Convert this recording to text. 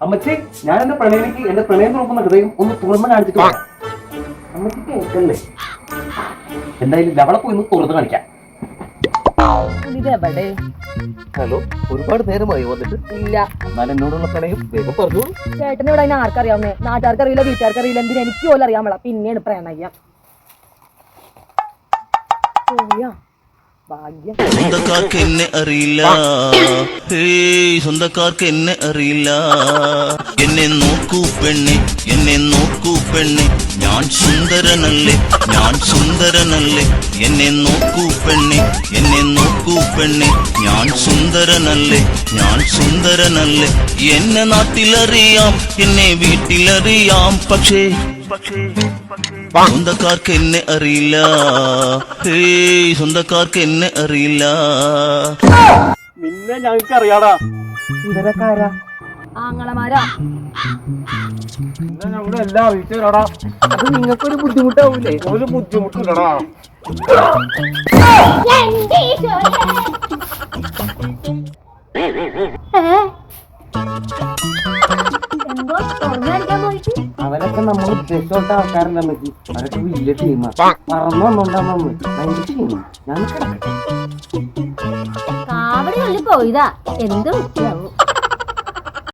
അമ്മച്ചി, ഞാൻ എന്റെ പ്രണയിനിക്ക് എന്റെ പ്രണയം തുറക്കുന്ന ഹൃദയം ഒന്ന് തുറന്ന് കാണിച്ചിട്ട് പോകാം. അമ്മച്ചി കേൾക്കല്ലേ? എന്തായാലും അവളെ പോയി ഒന്ന് തുറന്ന് കാണിക്കാം. ഇതെവിടെ? ഹലോ, ഒരുപാട് നേരമായി വന്നിട്ട്. ഇല്ല. എന്നാൽ എന്നോടുള്ള പ്രണയം വേഗം പറഞ്ഞു. ചേട്ടന് ഇവിടെ അതിന് ആർക്കറിയാവുന്നേ? നാട്ടുകാർക്ക് അറിയില്ല, വീട്ടുകാർക്ക് അറിയില്ല, എന്തിനാ എനിക്ക് പോലും അറിയാൻ പാടില്ല. പിന്നെയാണ് പ്രണയം. ഭാഗ്യം. സ്വന്തക്കാർക്ക് എന്നെ അറിയില്ല, സ്വന്തക്കാർക്ക് എന്നെ അറിയില്ല. എന്നെ നോക്കൂ പെണ്ണെ, എന്നെ നോക്കൂ പെണ്ണെ, ഞാൻ സുന്ദരനല്ലേ, ഞാൻ സുന്ദരനല്ലേ. എന്നെ നോക്കൂ പെണ്ണെ, എന്നെ നോക്കൂ പെണ്ണെ, ഞാൻ സുന്ദരനല്ലേ, ഞാൻ സുന്ദരനല്ലേ. എന്നെ നാട്ടിലറിയാം, എന്നെ വീട്ടിലറിയാം, പക്ഷേ സ്വന്തക്കാർക്ക് എന്നെ അറിയില്ല, സ്വന്തക്കാർക്ക് എന്നെ അറിയില്ല. നിന്നെ ഞങ്ങൾക്ക് അറിയാടാ. ഇവരൊക്കെ ആരാ? ആങ്ങളമാരാ. ഞങ്ങളുടെ എല്ലാ അറിയിച്ചാടാ. അത് നിങ്ങൾക്കൊരു ബുദ്ധിമുട്ടാവൂലേ? ഒരു ബുദ്ധിമുട്ടില്ലടാ. അവരൊക്കെ നമ്മൾ ഉദ്ദേശിച്ചോട്ട ആൾക്കാരല്ല അമ്മച്ചി. അവരൊക്കെ വലിയ ടീമാ. പറന്നു വന്നോണ്ടാന്ന് ഭയങ്കര ടീമാ. ഞാൻ കാവടി ഉള്ളി പോയതാ എന്ത് വൃത്തിയാവും.